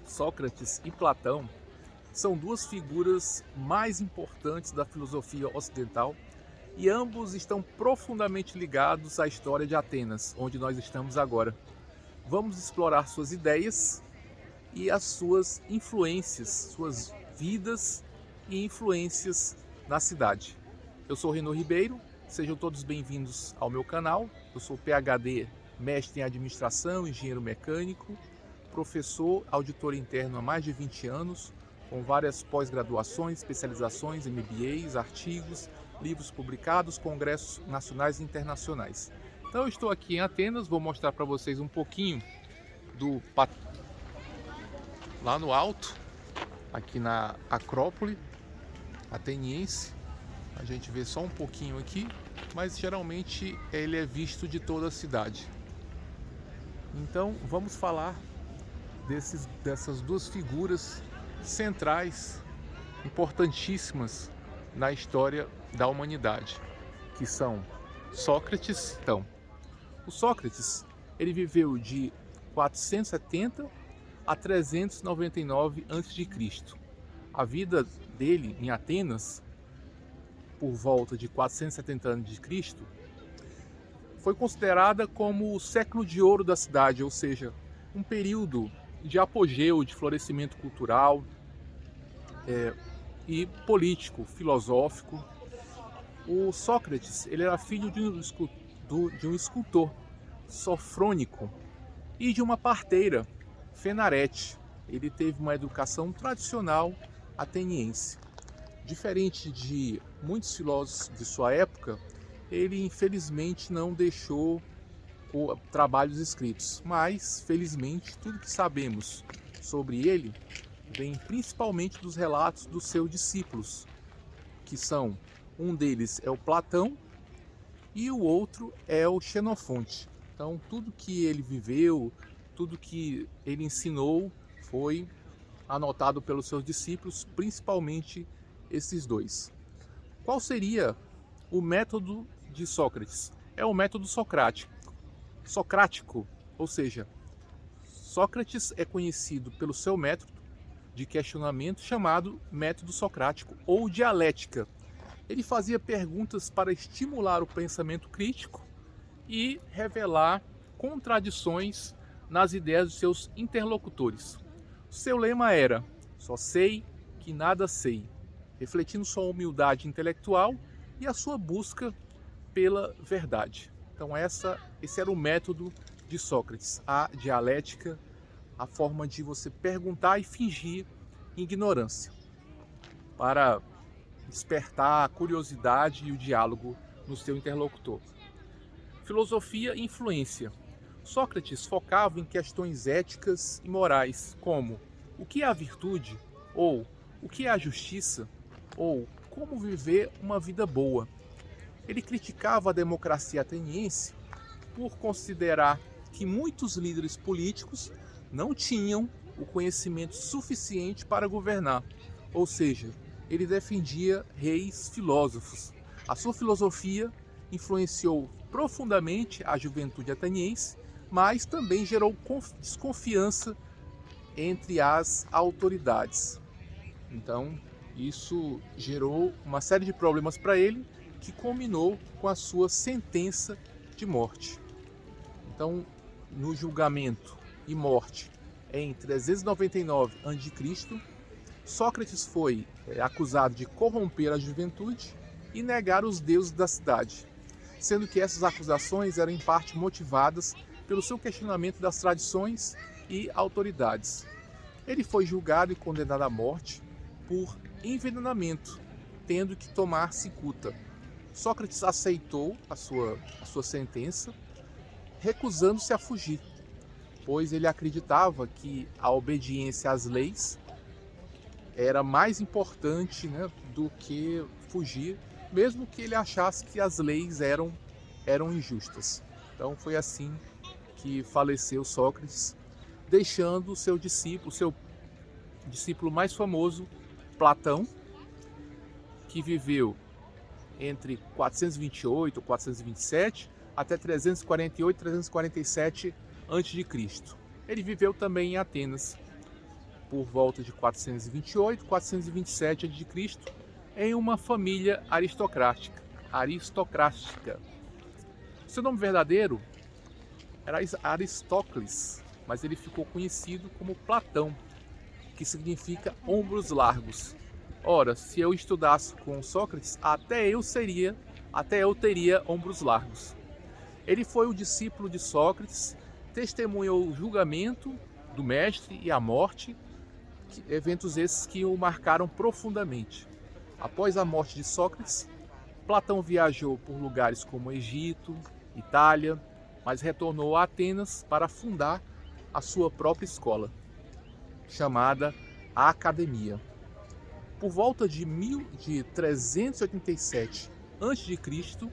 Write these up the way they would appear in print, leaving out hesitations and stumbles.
Sócrates e Platão são duas figuras mais importantes da filosofia ocidental e ambos estão profundamente ligados à história de Atenas, onde nós estamos agora. Vamos explorar suas ideias e as suas influências, suas vidas e influências na cidade. Eu sou Renaud Ribeiro, sejam todos bem-vindos ao meu canal. Eu sou PhD, mestre em administração, engenheiro mecânico, professor, auditor interno há mais de 20 anos, com várias pós-graduações, especializações, MBAs, artigos, livros publicados, congressos nacionais e internacionais. Então eu estou aqui em Atenas, vou mostrar para vocês um pouquinho do lá no alto, aqui na Acrópole ateniense. A gente vê só um pouquinho aqui, mas geralmente ele é visto de toda a cidade. Então vamos falar dessas duas figuras centrais, importantíssimas na história da humanidade, que são Sócrates. Então, o Sócrates, ele viveu de 470 a 399 a.C. A vida dele em Atenas, por volta de 470 a.C., foi considerada como o século de ouro da cidade, ou seja, um período de apogeu, de florescimento cultural e político, filosófico. O Sócrates, ele era filho de um escultor, Sofrônico, e de uma parteira, Fenarete. Ele teve uma educação tradicional ateniense. Diferente de muitos filósofos de sua época, ele infelizmente não deixou trabalhos escritos, mas felizmente tudo que sabemos sobre ele vem principalmente dos relatos dos seus discípulos, que são, um deles é o Platão e o outro é o Xenofonte. Então tudo que ele viveu, tudo que ele ensinou foi anotado pelos seus discípulos, principalmente esses dois. Qual seria o método de Sócrates? É o método socrático, ou seja, Sócrates é conhecido pelo seu método de questionamento chamado método socrático ou dialética. Ele fazia perguntas para estimular o pensamento crítico e revelar contradições nas ideias dos seus interlocutores. Seu lema era: só sei que nada sei, refletindo sua humildade intelectual e a sua busca pela verdade. Então esse era o método de Sócrates, a dialética, a forma de você perguntar e fingir ignorância, para despertar a curiosidade e o diálogo no seu interlocutor. Filosofia e influência. Sócrates focava em questões éticas e morais, como o que é a virtude, ou o que é a justiça, ou como viver uma vida boa. Ele criticava a democracia ateniense por considerar que muitos líderes políticos não tinham o conhecimento suficiente para governar, ou seja, ele defendia reis filósofos. A sua filosofia influenciou profundamente a juventude ateniense, mas também gerou desconfiança entre as autoridades. Então, isso gerou uma série de problemas para ele, que culminou com a sua sentença de morte. Então, no julgamento e morte em 399 a.C., Sócrates foi acusado de corromper a juventude e negar os deuses da cidade, sendo que essas acusações eram em parte motivadas pelo seu questionamento das tradições e autoridades. Ele foi julgado e condenado à morte por envenenamento, tendo que tomar cicuta. Sócrates aceitou a sua sentença, recusando-se a fugir, pois ele acreditava que a obediência às leis era mais importante, do que fugir, mesmo que ele achasse que as leis eram injustas. Então foi assim que faleceu Sócrates, deixando seu discípulo mais famoso, Platão, que viveu entre 428 ou 427 até 348 e 347 a.C. Ele viveu também em Atenas. por volta de 428, 427 a.C., em uma família aristocrática. Seu nome verdadeiro era Aristócles, mas ele ficou conhecido como Platão, que significa ombros largos. Ora, se eu estudasse com Sócrates, até eu teria ombros largos. Ele foi o discípulo de Sócrates, testemunhou o julgamento do mestre e a morte, eventos esses que o marcaram profundamente. Após a morte de Sócrates, Platão viajou por lugares como Egito, Itália, mas retornou a Atenas para fundar a sua própria escola, chamada Academia. Por volta de 387 a.C.,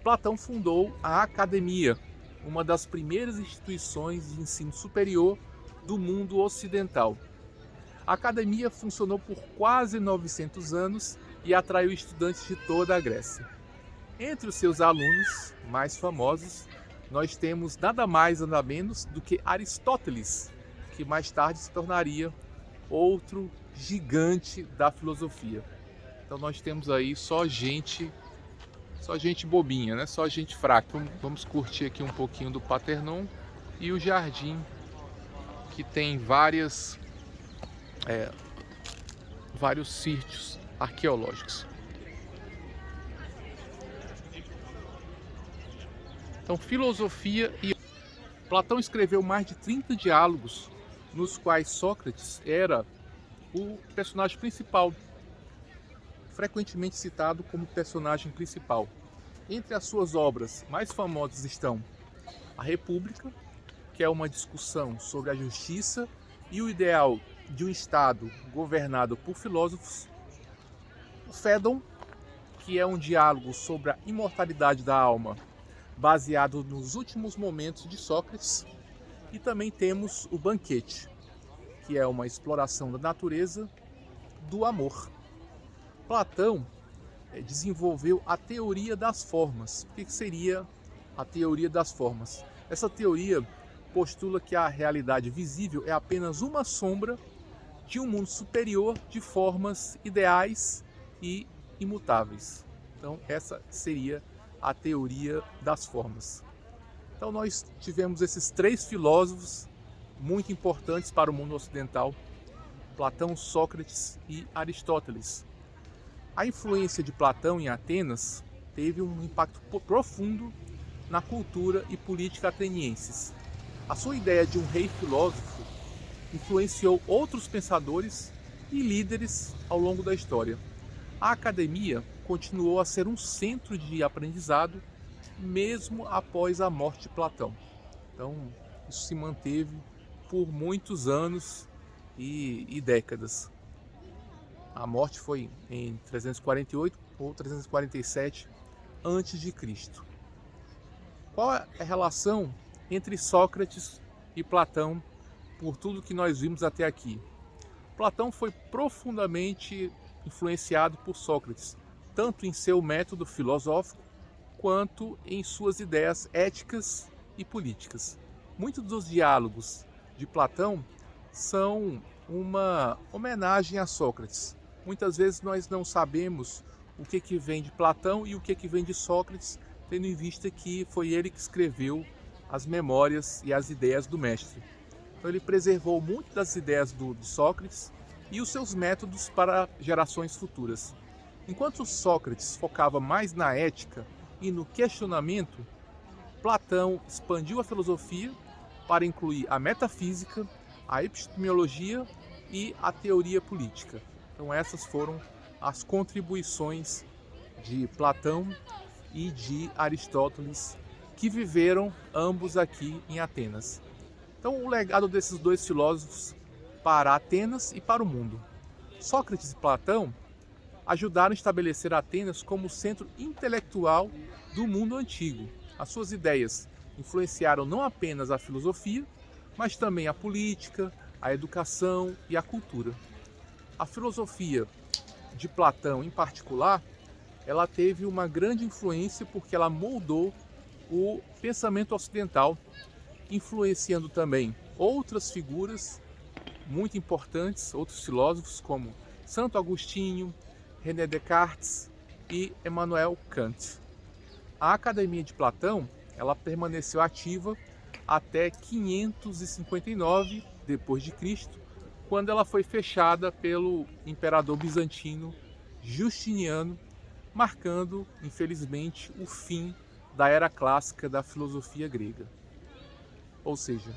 Platão fundou a Academia, uma das primeiras instituições de ensino superior do mundo ocidental. A Academia funcionou por quase 900 anos e atraiu estudantes de toda a Grécia. Entre os seus alunos mais famosos, nós temos nada mais nada menos do que Aristóteles, que mais tarde se tornaria outro gigante da filosofia. Então nós temos aí só gente bobinha, né? Só gente fraca. Vamos curtir aqui um pouquinho do Partenon e o jardim, que tem vários sítios arqueológicos. Então, filosofia e Platão escreveu mais de 30 diálogos, nos quais Sócrates era o personagem principal, frequentemente citado como personagem principal. Entre as suas obras mais famosas estão A República, que é uma discussão sobre a justiça e o ideal de um Estado governado por filósofos, o Fédon, que é um diálogo sobre a imortalidade da alma, baseado nos últimos momentos de Sócrates, e também temos o Banquete, que é uma exploração da natureza, do amor. Platão desenvolveu a teoria das formas. O que seria a teoria das formas? Essa teoria postula que a realidade visível é apenas uma sombra de um mundo superior de formas ideais e imutáveis. Então, essa seria a teoria das formas. Então, nós tivemos esses três filósofos muito importantes para o mundo ocidental: Platão, Sócrates e Aristóteles. A influência de Platão em Atenas teve um impacto profundo na cultura e política atenienses. A sua ideia de um rei filósofo influenciou outros pensadores e líderes ao longo da história. A academia continuou a ser um centro de aprendizado mesmo após a morte de Platão. Então, isso se manteve por muitos anos e décadas. A morte foi em 348 ou 347 a.C. Qual é a relação entre Sócrates e Platão por tudo que nós vimos até aqui? Platão foi profundamente influenciado por Sócrates, tanto em seu método filosófico quanto em suas ideias éticas e políticas. Muitos dos diálogos de Platão são uma homenagem a Sócrates. Muitas vezes nós não sabemos o que vem de Platão e o que vem de Sócrates, tendo em vista que foi ele que escreveu as memórias e as ideias do mestre. Então ele preservou muito das ideias de Sócrates e os seus métodos para gerações futuras. Enquanto Sócrates focava mais na ética e no questionamento, Platão expandiu a filosofia para incluir a metafísica, a epistemologia e a teoria política. Então essas foram as contribuições de Platão e de Aristóteles, que viveram ambos aqui em Atenas. Então o legado desses dois filósofos para Atenas e para o mundo. Sócrates e Platão ajudaram a estabelecer Atenas como centro intelectual do mundo antigo. As suas ideias influenciaram não apenas a filosofia, mas também a política, a educação e a cultura. A filosofia de Platão, em particular, ela teve uma grande influência porque ela moldou o pensamento ocidental, influenciando também outras figuras muito importantes, outros filósofos como Santo Agostinho, René Descartes e Immanuel Kant. A Academia de Platão, ela permaneceu ativa até 559 d.C., quando ela foi fechada pelo imperador bizantino Justiniano, marcando, infelizmente, o fim da era clássica da filosofia grega. Ou seja,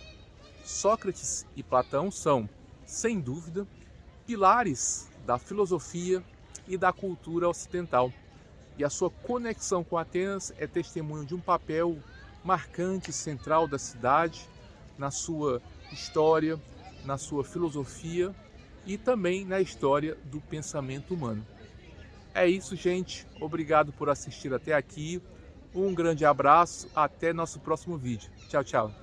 Sócrates e Platão são, sem dúvida, pilares da filosofia e da cultura ocidental, e a sua conexão com Atenas é testemunho de um papel marcante e central da cidade na sua história, na sua filosofia e também na história do pensamento humano. É isso, gente. Obrigado por assistir até aqui. Um grande abraço. Até nosso próximo vídeo. Tchau, tchau.